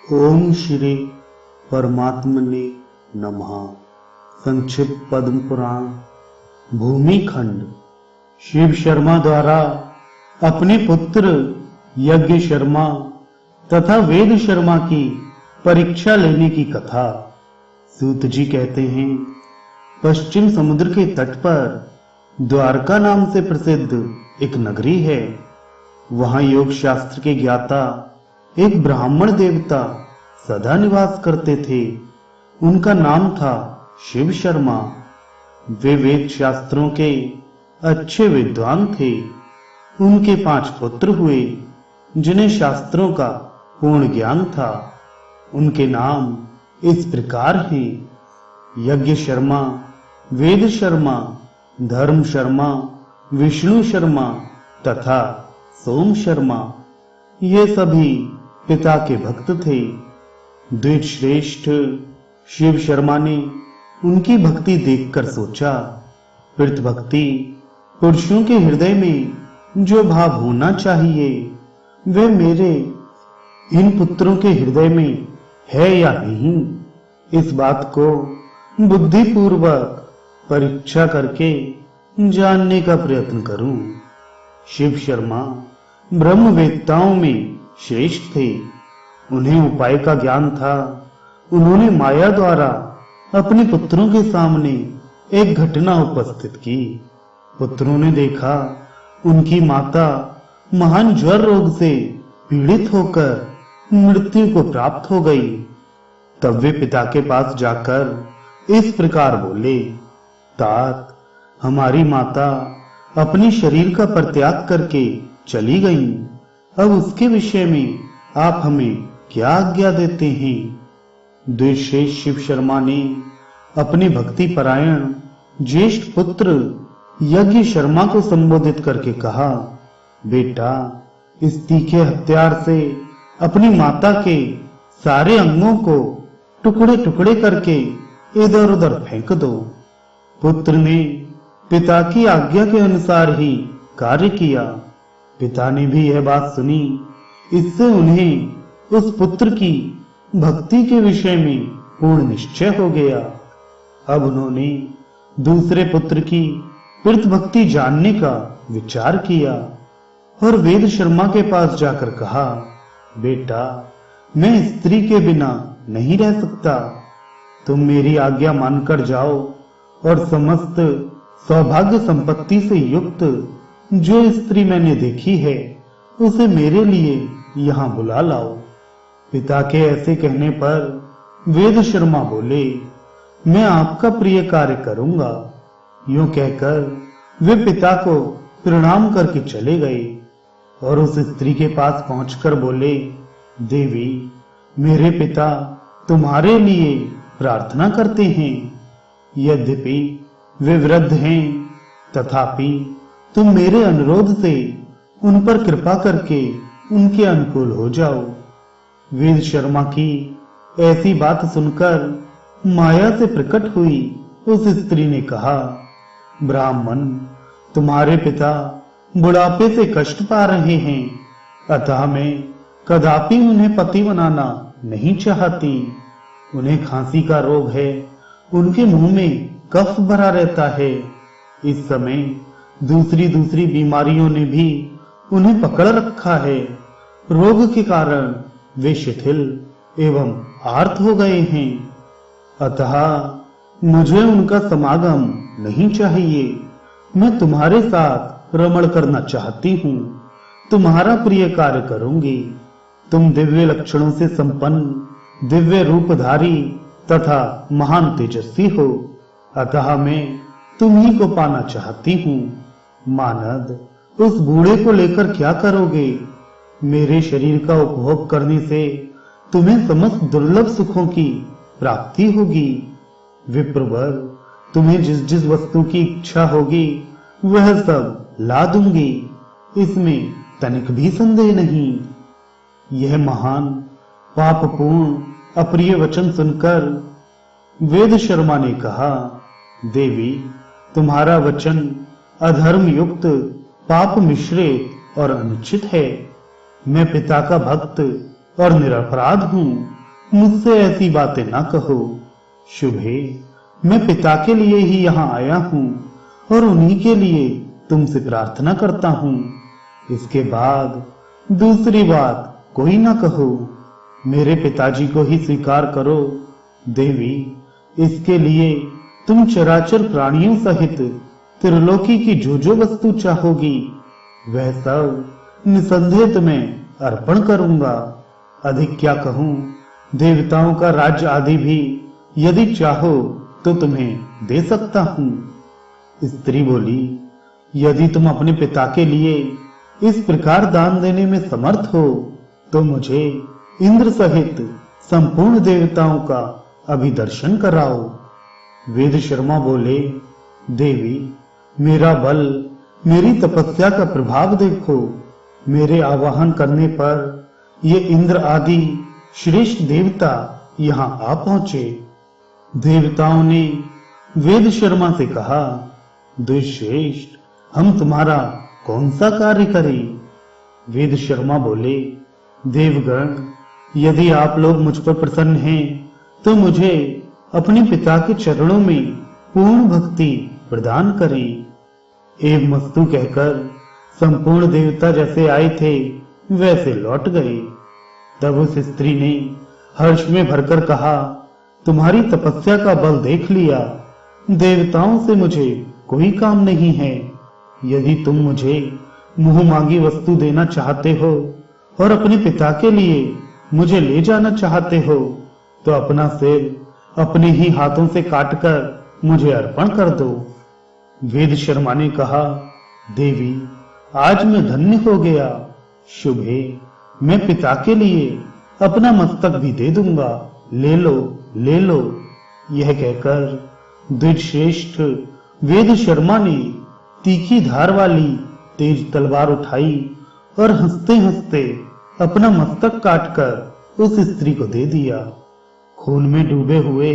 ओम श्री परमात्मने नमः। संक्षिप्त पद्म पुराण भूमिखंड। शिव शर्मा द्वारा अपने पुत्र यज्ञ शर्मा तथा वेद शर्मा की परीक्षा लेने की कथा। सूत जी कहते हैं, पश्चिम समुद्र के तट पर द्वारका नाम से प्रसिद्ध एक नगरी है। वहां योग शास्त्र के ज्ञाता एक ब्राह्मण देवता सदा निवास करते थे। उनका नाम था शिव शर्मा। वे वेद शास्त्रों के अच्छे विद्वान थे। उनके 5 पुत्र हुए जिन्हें शास्त्रों का पूर्ण ज्ञान था। उनके नाम इस प्रकार हैं: यज्ञ शर्मा, वेद शर्मा, धर्म शर्मा, विष्णु शर्मा तथा सोम शर्मा। ये सभी पिता के भक्त थे। द्विजश्रेष्ठ शिव शर्मा ने उनकी भक्ति देखकर सोचा, प्रीत भक्ति पुरुषों के हृदय में जो भाव होना चाहिए वे मेरे इन पुत्रों के हृदय में है या नहीं, इस बात को बुद्धिपूर्वक परीक्षा करके जानने का प्रयत्न करूं। शिव शर्मा ब्रह्मवेत्ताओं में श्रेष्ठ थे। उन्हें उपाय का ज्ञान था। उन्होंने माया द्वारा अपने पुत्रों के सामने एक घटना उपस्थित की। पुत्रों ने देखा उनकी माता महान ज्वर रोग से पीड़ित होकर मृत्यु को प्राप्त हो गई। तब वे पिता के पास जाकर इस प्रकार बोले, तात, हमारी माता अपने शरीर का परित्याग करके चली गई। अब उसके विषय में आप हमें क्या आज्ञा देते हैं? द्विजश्रेष्ठ शिव शर्मा ने अपने भक्ति परायण ज्येष्ठ पुत्र यज्ञ शर्मा को संबोधित करके कहा, बेटा, इस तीखे हथियार से अपनी माता के सारे अंगों को टुकड़े टुकड़े करके इधर उधर फेंक दो। पुत्र ने पिता की आज्ञा के अनुसार ही कार्य किया। पिता ने भी यह बात सुनी। इससे उन्हें उस पुत्र की भक्ति के विषय में पूर्ण निश्चय हो गया। अब उन्होंने दूसरे पुत्र की प्रीत भक्ति जानने का विचार किया और वेद शर्मा के पास जाकर कहा, बेटा, मैं स्त्री के बिना नहीं रह सकता। तुम मेरी आज्ञा मानकर जाओ और समस्त सौभाग्य संपत्ति से युक्त जो स्त्री मैंने देखी है उसे मेरे लिए यहां बुला लाओ। पिता के ऐसे कहने पर वेद शर्मा बोले, मैं आपका प्रिय कार्य करूंगा। यूं कहकर वे पिता को प्रणाम करके चले गए और उस स्त्री के पास पहुंचकर बोले, देवी, मेरे पिता तुम्हारे लिए प्रार्थना करते हैं। यद्यपि वे वृद्ध हैं तथापि तुम मेरे अनुरोध से उन पर कृपा करके उनके अनुकूल हो जाओ। वेद शर्मा की ऐसी बात सुनकर माया से प्रकट हुई उस स्त्री ने कहा, ब्राह्मण, तुम्हारे पिता बुढ़ापे से कष्ट पा रहे हैं, अतः मैं कदापि उन्हें पति बनाना नहीं चाहती। उन्हें खांसी का रोग है, उनके मुंह में कफ भरा रहता है। इस समय दूसरी बीमारियों ने भी उन्हें पकड़ रखा है। रोग के कारण वे शिथिल एवं आर्त हो गए हैं। अतः मुझे उनका समागम नहीं चाहिए। मैं तुम्हारे साथ रमण करना चाहती हूँ। तुम्हारा प्रिय कार्य करूंगी। तुम दिव्य लक्षणों से संपन्न, दिव्य रूपधारी तथा महान तेजस्वी हो, अतः मैं तुम्ही को पाना चाहती हूँ। मानद, उस बूढ़े को लेकर क्या करोगे? मेरे शरीर का उपभोग करने से तुम्हें समस्त दुर्लभ सुखों की प्राप्ति होगी। विप्रवर, तुम्हें जिस जिस वस्तु की इच्छा होगी वह सब ला दूंगी, इसमें तनिक भी संदेह नहीं। यह महान पापपूर्ण अप्रिय वचन सुनकर वेद शर्मा ने कहा, देवी, तुम्हारा वचन अधर्म युक्त, पाप मिश्रित और अनुचित है। मैं पिता का भक्त और निरपराध हूँ, मुझसे ऐसी बातें ना कहो। शुभे, मैं पिता के लिए ही यहाँ आया हूँ और उन्हीं के लिए तुमसे प्रार्थना करता हूँ। इसके बाद दूसरी बात कोई ना कहो। मेरे पिताजी को ही स्वीकार करो। देवी, इसके लिए तुम चराचर प्राणियों सहित त्रिलोकी की जो वस्तु चाहोगी वह सब निसंदेह तुम्हें अर्पण करूंगा। अधिक क्या कहूं, देवताओं का राज्य आदि भी यदि चाहो तो तुम्हें दे सकता हूं। स्त्री बोली, यदि तुम अपने पिता के लिए इस प्रकार दान देने में समर्थ हो तो मुझे इंद्र सहित संपूर्ण देवताओं का अभिदर्शन कराओ। वेद शर्मा बोले, देवी, मेरा बल, मेरी तपस्या का प्रभाव देखो। मेरे आवाहन करने पर ये इंद्र आदि श्रेष्ठ देवता यहाँ आ पहुंचे। देवताओं ने वेद शर्मा से कहा, दुष्श्रेष्ठ, हम तुम्हारा कौन सा कार्य करें? वेद शर्मा बोले, देवगण, यदि आप लोग मुझ पर प्रसन्न हैं तो मुझे अपने पिता के चरणों में पूर्ण भक्ति प्रदान करें। एवं मस्तु कहकर संपूर्ण देवता जैसे आए थे वैसे लौट गए। तब उस स्त्री ने हर्ष में भरकर कहा, तुम्हारी तपस्या का बल देख लिया। देवताओं से मुझे कोई काम नहीं है। यदि तुम मुझे मुंह मांगी वस्तु देना चाहते हो और अपने पिता के लिए मुझे ले जाना चाहते हो तो अपना सिर अपने ही हाथों से काटकर मुझे अर्पण कर दो। वेद शर्मा ने कहा, देवी, आज मैं धन्य हो गया। शुभे, मैं पिता के लिए अपना मस्तक भी दे दूंगा। ले लो, ले लो। यह कहकर द्विजश्रेष्ठ वेद शर्मा ने तीखी धार वाली तेज तलवार उठाई और हंसते हंसते अपना मस्तक काटकर उस स्त्री को दे दिया। खून में डूबे हुए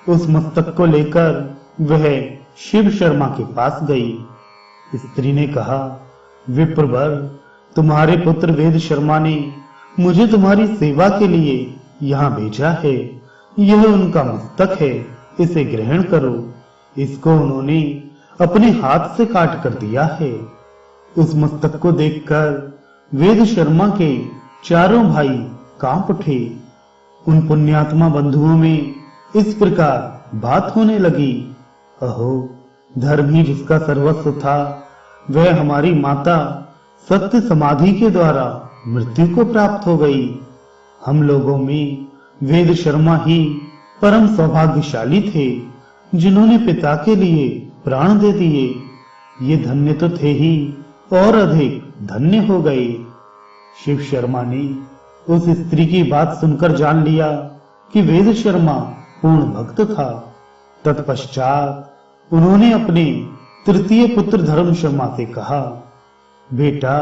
उस मस्तक को लेकर वह शिव शर्मा के पास गई। स्त्री ने कहा, विप्रवर, तुम्हारे पुत्र वेद शर्मा ने मुझे तुम्हारी सेवा के लिए यहाँ भेजा है। यह उनका मस्तक है, इसे ग्रहण करो। इसको उन्होंने अपने हाथ से काट कर दिया है। उस मस्तक को देखकर वेद शर्मा के चारों भाई कांप उठे। उन पुण्यात्मा बंधुओं में इस प्रकार बात होने लगी, अहो, धर्म ही जिसका सर्वस्व था वह हमारी माता सत्य समाधि के द्वारा मृत्यु को प्राप्त हो गई। हम लोगों में वेद शर्मा ही परम सौभाग्यशाली थे जिन्होंने पिता के लिए प्राण दे दिए। ये धन्य तो थे ही और अधिक धन्य हो गए। शिव शर्मा ने उस स्त्री की बात सुनकर जान लिया कि वेद शर्मा पूर्ण भक्त था। तत्पश्चात उन्होंने अपने तृतीय पुत्र धर्म शर्मा से कहा, बेटा,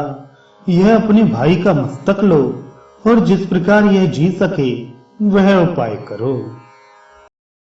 यह अपने भाई का मस्तक लो और जिस प्रकार यह जी सके वह उपाय करो।